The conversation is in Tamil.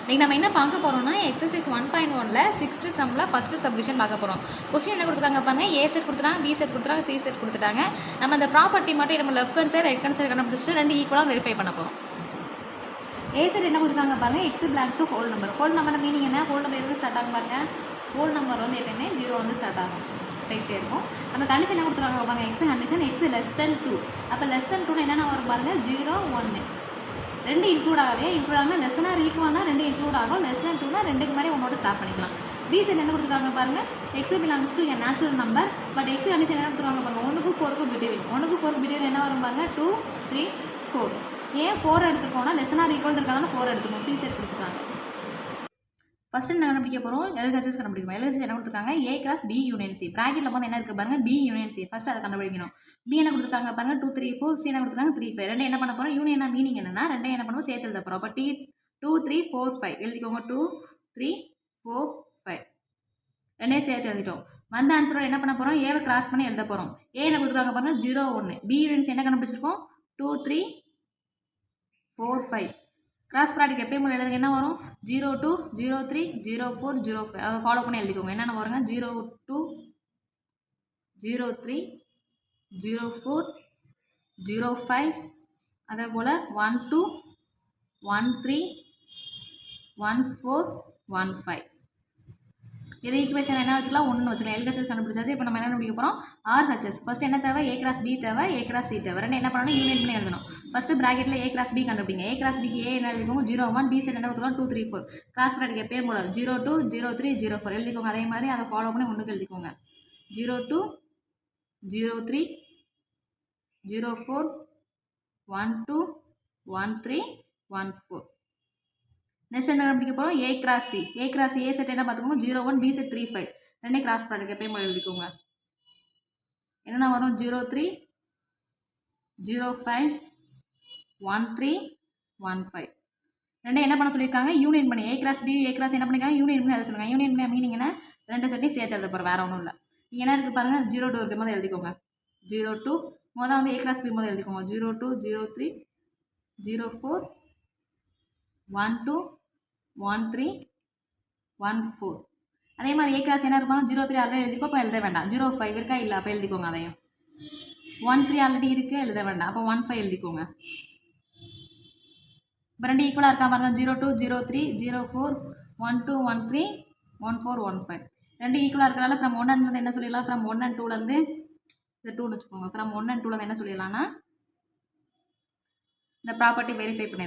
இன்றைக்கி நம்ம என்ன பார்க்க போகிறோம்னா எக்ஸசைஸ் 1.1ல் 6th சம்மில் ஃபஸ்ட்டு சப்டிவிஷன் பார்க்க போகிறோம். கொஸ்டின் என்ன கொடுத்துருக்காங்க பாருங்கள், ஏ செட் கொடுத்துட்டாங்க, பி செட் கொடுத்துட்டாங்க, சி செட் கொடுத்துட்டாங்க. நம்ம இந்த ப்ராப்பர்ட்டி மட்டும் நம்ம left hand side right hand side கண்டுபிடிச்சிட்டு ரெண்டு ஈக்குவலாக வெரிஃபை பண்ண போகிறோம். ஏ செட் என்ன கொடுத்துருக்காங்க பாருங்கள், X belongs to whole number. Whole number meaning என்ன, ஹோல் நம்பர் எதுவும் ஸ்டார்ட் ஆகும் பாருங்கள். ஹோல் நம்பர் வந்து எப்பயுமே 0 வந்து ஸ்டார்ட் ஆகும், ரைட்டே இருக்கும். அந்த கண்டிஷன் என்ன கொடுத்துருக்காங்க பாருங்கள், X condition X less than 2. அப்போ லெஸ் தென் 2 என்னென்ன வரும் பாருங்கள், 0 1 ரெண்டு இன்க்ளூட் ஆகலையே. இன்க்ளூட் ஆனால் லெஸ்னா ஈக்குவல்னா ரெண்டு இன்க்ளூட் ஆகும். லெஸ் தென் 2னா ரெண்டுக்கு முன்னாடி ஒன்னோட ஸ்டார்ட் பண்ணிக்கலாம். பி செட் என்ன கொடுத்துருக்காங்க பாருங்கள், X belongs to a natural number. But X condition என்ன கொடுத்துருக்காங்க பாருங்கள், 1க்கு 4க்கு பிட்வீன். 1க்கு 4 பிட்வீன் என்ன வரும் பாருங்கள், 2 3 4. ஏன் 4 எடுத்துக்கோனா லெஸ்னா ஈக்குவல் இருக்காங்கன்னா 4 எடுத்துக்கணும். சி செட் கொடுத்துருக்காங்க. ஃபஸ்ட்டு என்ன கண்டுபிடிக்க போகிறோம், எல்ஹெச்எஸ் கண்டுபிடிக்கணும். எல்ஹெச்எஸ் என்ன கொடுத்துருக்காங்க, A cross B union C. ப்ராக்கெட்டில் வந்து என்ன இருக்குது பாருங்கள், பி யூனியன் சி. ஃபஸ்ட்டு அதை கண்டுபிடிக்கணும். பி என்ன கொடுத்துருக்காங்க பாருங்கள், 2 3 4. சி என்ன கொடுத்துருக்காங்க 3 5. ரெண்டு என்ன பண்ண போகிறோம், யூனியனா மீனிங் என்னன்னா ரெண்டு என்ன பண்ணுவோம் சேர்த்து எழுத போகிறோம். அப்போ 2 3 4 5 எழுதிக்கோங்க. 2 3 4 5 ரெண்டையும் சேர்த்து எழுதிட்டோம். வந்த ஆன்சரோட என்ன பண்ண போகிறோம், ஏவை கிராஸ் பண்ணி எழுத போகிறோம். ஏ என்ன கொடுத்துருக்காங்க பாருங்கள் 0 1. பி யூனியன்ஸ் என்ன கண்டுபிடிச்சிருக்கோம் 2 3 4 5. கிராஸ் ப்ராடக்ட் எப்பயும் போல எழுதுங்க. என்ன வரும் 0 2 0 3 0 4 0 5. அதை ஃபாலோ பண்ணி எழுதிக்கோங்க. என்னென்ன வருங்க 0 2 0 3 0 4 0 5. அதே போல் 1 2 1 3 1 4 1 5. இது ஈக்குவேஷன் என்ன வச்சுக்கலாம், 1 வச்சுக்கலாம். எல்ஹெச்எஸ் கண்டுபிடிச்சாச்சு. இப்போ நம்ம என்ன கண்டுபிடிக்க போகிறோம், ஆர்ஹெச்எஸ். ஃபஸ்ட்டு என்ன தேவை, ஏ கிராஸ் பி தேவை, ஏ கிராஸ் சி தேவை. ரெண்டு என்ன பண்ணணும், யூனியன் பண்ணி எழுதணும். ஃபஸ்ட்டு ப்ராக்கெட்டில் ஏ கிராஸ் பி கண்டுபிடிங்க. ஏ கிராஸ் பிக்கு ஏ என்ன எழுதிக்கோங்க 0 1. பி செட் என்ன கொடுத்துருக்கோம் 2 3 4. கிராஸ் ப்ராக்கெட் எப்பயும் போல 0 2 0 3 0 4 எழுதிக்கோங்க. அதே மாதிரி அதை ஃபாலோ பண்ணி ஒன்றுக்கு எழுதிக்கோங்க. 0 2 0 3 0 4 1 2 1 3 1 4. நெக்ஸ்ட் என்ன கண்டுபிடிக்க போகிறோம், A cross C. A cross C A set என்ன பார்த்துக்கோங்க 0 1. B set 3 5. ரெண்டே கிராஸ் ப்ராடக்ட் எப்பயும் போல எழுதிக்கோங்க. என்னென்ன வரும் 0 3 0 5 1 3 1 5. ரெண்டே என்ன பண்ண சொல்லியிருக்காங்க, யூனியன் பண்ணி. A cross B A cross என்ன பண்ணியிருக்காங்க, யூனியன் பண்ணி அதை சொல்லுங்கள். யூனியன் பண்ணி மீனிங் என்ன, ரெண்டு செட்டையும் சேர்த்து எழுத போகிறோம், வேறு ஒன்றும் இல்லை. நீங்கள் என்ன இருக்குது பாருங்கள் 0 2 இருக்கும் போது எழுதிக்கோங்க. 0 2 மொதல் வந்து ஏ கிராஸ் பி போது எழுதிக்கோங்க. 0 2 0 3 0 4 1 2 1 3 1 4. அதே மாதிரி ஏ கிராஸ் என்ன இருப்பாங்க 0 3 ஆல்ரெடி எழுதிப்போ, அப்போ எழுத வேண்டாம். 0 5 இருக்கா இல்லை, அப்போ எழுதிக்கோங்க. அதையும் 1 3 ஆல்ரெடி இருக்குது, எழுத வேண்டாம். அப்போ 1 5 எழுதிக்கோங்க. இப்போ ரெண்டு ஈக்குவலாக இருக்கா பாருங்க, 0 2 0 3 0 4 1 2 1 3 1 4 1 5. ரெண்டு ஈக்குவலாக இருக்கிறனால ஃப்ரம் 1 and என்ன சொல்லிடலாம், ஃப்ரம் 1 and 2லேருந்து இந்த 2ன்னு வச்சுக்கோங்க. ஃப்ரம் 1 and 2லேருந்து என்ன சொல்லிடலாம்னா இந்த ப்ராப்பர்ட்டி வெரிஃபை பண்ணிடலாம்.